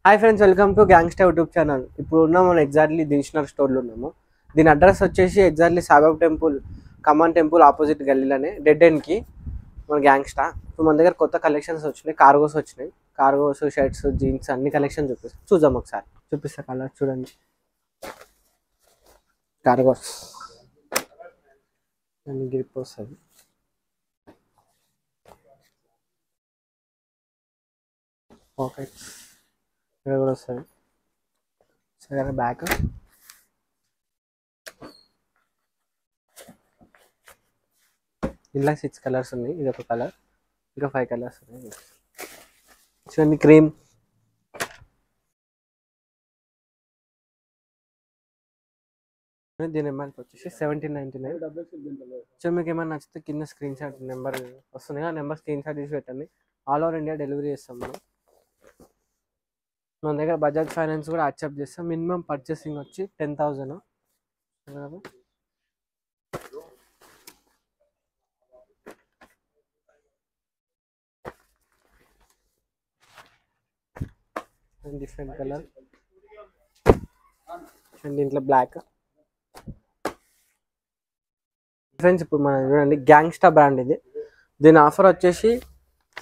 Hi friends, welcome to gangster YouTube channel. ఇప్పుడు ఉన్నాం మనం ఎగ్జాక్ట్లీ దిల్షనర్ స్టోర్లో ఉన్నాము. దీని అడ్రస్ వచ్చేసి ఎగ్జాక్ట్లీ సాయిబాబా టెంపుల్, కమాన్ టెంపుల్ ఆపోజిట్ గల్లీలోనే డెడ్ ఎండ్కి మన గ్యాంగ్స్టా. ఇప్పుడు మన దగ్గర కొత్త కలెక్షన్స్ వచ్చినాయి, కార్గోస్ వచ్చినాయి. కార్గోస్, షర్ట్స్, జీన్స్ అన్ని కలెక్షన్ చూపిస్తాం. చూద్దాం ఒకసారి. చూపిస్తా కలర్ చూడండి. కార్గోస్ అన్ని గ్రిప్ వస్తుంది. పాకెట్స్ ఇక్కడ కూడా వస్తుంది. సరే బ్యాక్ ఇలా 6 కలర్స్ ఉన్నాయి. ఇది ఒక కలర్, ఇంకా 5 కలర్స్ ఉన్నాయి. చూడండి క్రీమ్, దీని ఎంఆర్పి వచ్చేసి 1799. సో మీకు ఏమైనా నచ్చితే కింద స్క్రీన్ షాట్ నెంబర్ వస్తుంది, ఆ నెంబర్ స్క్రీన్ షాట్ తీసి పెట్టండి. ఆల్ ఓవర్ ఇండియా డెలివరీ చేస్తాం మనం. మన దగ్గర బజాజ్ ఫైనాన్స్ కూడా యాక్సెప్ట్ చేస్తాం. మినిమం పర్చేసింగ్ వచ్చి 10,000. డిఫరెంట్ కలర్ అండ్ దీంట్లో బ్లాక్. ఫ్రెండ్స్ ఇప్పుడు మనం చూడండి గ్యాంగ్స్టా బ్రాండ్ ఇది. దీని ఆఫర్ వచ్చేసి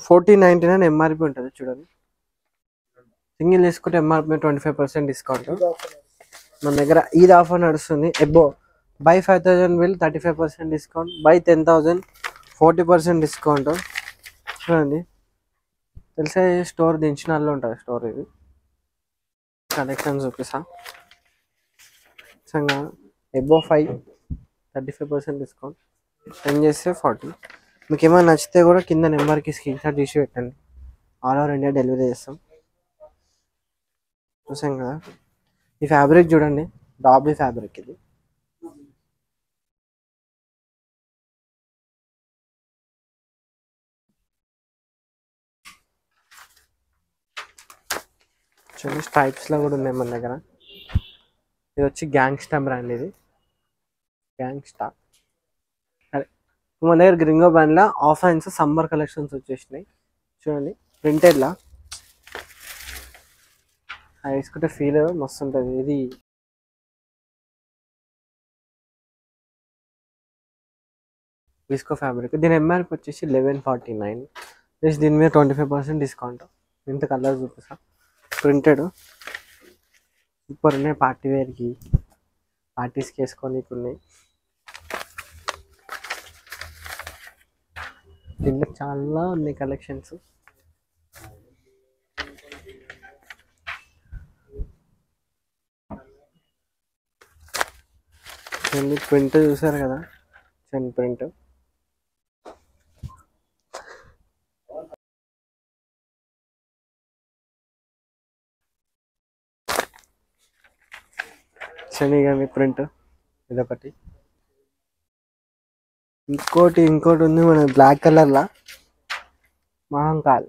1499 ఎంఆర్పి ఉంటుంది. చూడండి, సింగిల్ తీసుకుంటే ఎంఆర్పి 25% డిస్కౌంట్. మన దగ్గర ఈద్ ఆఫర్ నడుస్తుంది. Above by 5,000 will 35% discount, by 10,000 40% discount. చూడండి, తెలిసే స్టోర్ దించినాల్లో ఉంటుంది స్టోర్. ఇది కలెక్షన్ చూపిస్తా. ఎబో 5 35% డిస్కౌంట్, 10 చేస్తే 40. మీకు ఏమైనా నచ్చితే కూడా కింద నెంబర్కి స్క్రీన్ షాట్ తీసి పెట్టండి. ఆల్ ఓవర్ ఇండియా డెలివరీ చేస్తాం. చూసాం కదా, ఈ ఫ్యాబ్రిక్ చూడండి, డాబ్లీ ఫ్యాబ్రిక్ ఇది. చూడండి స్ట్రైప్స్లో కూడా ఉన్నాయి మన దగ్గర. ఇది వచ్చి గ్యాంగ్స్టా బ్రాండ్. ఇది గ్యాంగ్స్టా. అదే మన దగ్గర గ్రింగో బ్రాండ్లో ఆఫ్లైన్స్ సమ్మర్ కలెక్షన్స్ వచ్చేసినాయి. చూడండి ప్రింటెడ్లా వేసుకుంటే ఫీల్ మస్తు ఉంటుంది. ఇది విస్కో ఫ్యాబ్రిక్. దీని ఎంఆర్పి వచ్చేసి 1149. జస్ట్ దీని మీద 25% డిస్కౌంట్. ఇంత కలర్ చూపిస్తా. ప్రింటెడ్ సూపర్ ఉన్నాయి. పార్టీ వేర్కి, పార్టీస్కి వేసుకోనికి ఉన్నాయి. దీంట్లో చాలా ఉన్నాయి కలెక్షన్స్. ప్రింట్ చూసారు కదా, చిన్న ప్రింట్. శనిగాని ప్రింట్ ఇదొకటి. ఇంకోటి ఉంది మన బ్లాక్ కలర్లా, మహంకాల్.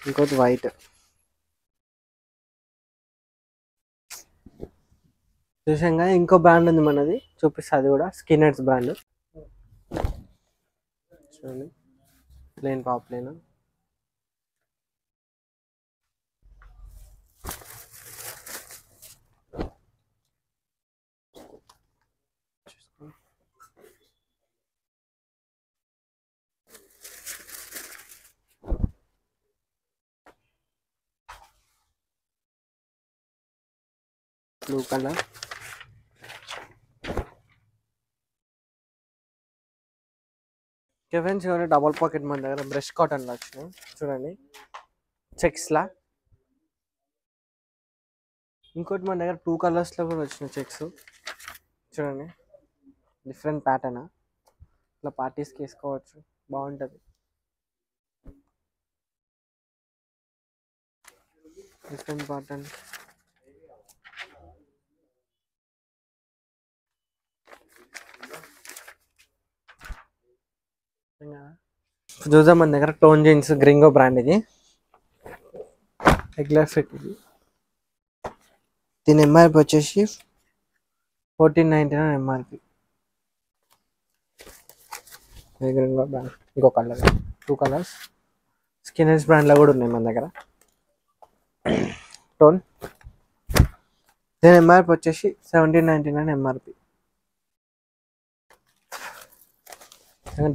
ఇంకోటి వైట్. చూసాంగా ఇంకో బ్రాండ్ ఉంది మనది, చూపిస్తా. అది కూడా స్కిన్నర్స్ బ్రాండ్. చూడండి plain plain. Blue colour. Friends చూడండి డబల్ పాకెట్ మన దగ్గర బ్రష్ కాటన్లో వచ్చినాయి. చూడండి చెక్స్లా. ఇంకోటి మన దగ్గర 2 కలర్స్లో కూడా వచ్చినాయి చెక్స్. చూడండి డిఫరెంట్ ప్యాటర్న్. ఇట్లా పార్టీస్కి వేసుకోవచ్చు, బాగుంటుంది. Different pattern. చూద్దాం మన దగ్గర టోన్ జీన్స్ గ్రింగో బ్రాండ్. ఇది రెగ్యులర్ ఫిట్. ఇది దీని ఎంఆర్పి వచ్చేసి 1499 ఎంఆర్పి. గ్రీన్ బ్రాండ్ ఇంకో కలర్, 2 కలర్స్. స్కిన్నర్స్ బ్రాండ్లో కూడా ఉన్నాయి మన దగ్గర. టోన్ దీని ఎంఆర్పి వచ్చేసి 1799 MRP.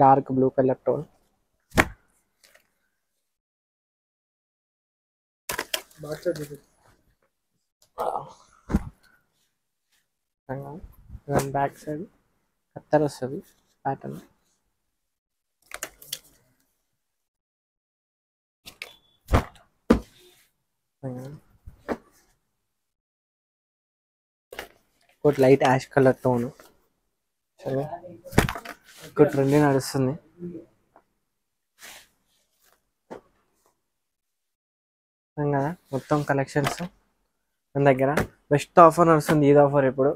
Dark blue colour tone. Back side Kathera వస్తుంది ప్యాటర్న్. ఒకటి లైట్ యాష్ కలర్ టోన్. సరే ఒక ట్రెండ్ నడుస్తుంది. కదా మొత్తం కలెక్షన్స్ మన దగ్గర. బెస్ట్ ఆఫర్ నడుస్తుంది ఈద్ ఆఫర్ ఇప్పుడు.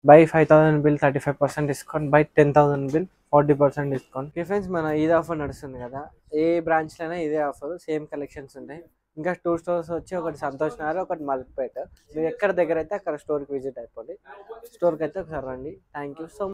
By 5000 bill 35% discount, by 10,000 bill 40% discount. Friends మన ఈద్ ఆఫర్ నడుస్తుంది కదా, ఏ బ్రాంచ్లైనా ఇదే ఆఫర్, సేమ్ కలెక్షన్స్ ఉంటాయి. ఇంకా 2 స్టోర్స్ వచ్చి, ఒకటి సంతోష్ నగర్, ఒకటి మల్క్పేట. మీరు ఎక్కడ దగ్గర అయితే అక్కడ స్టోర్కి విజిట్ అయిపోండి. స్టోర్కి అయితే ఒకసారి రండి. Thank you so much.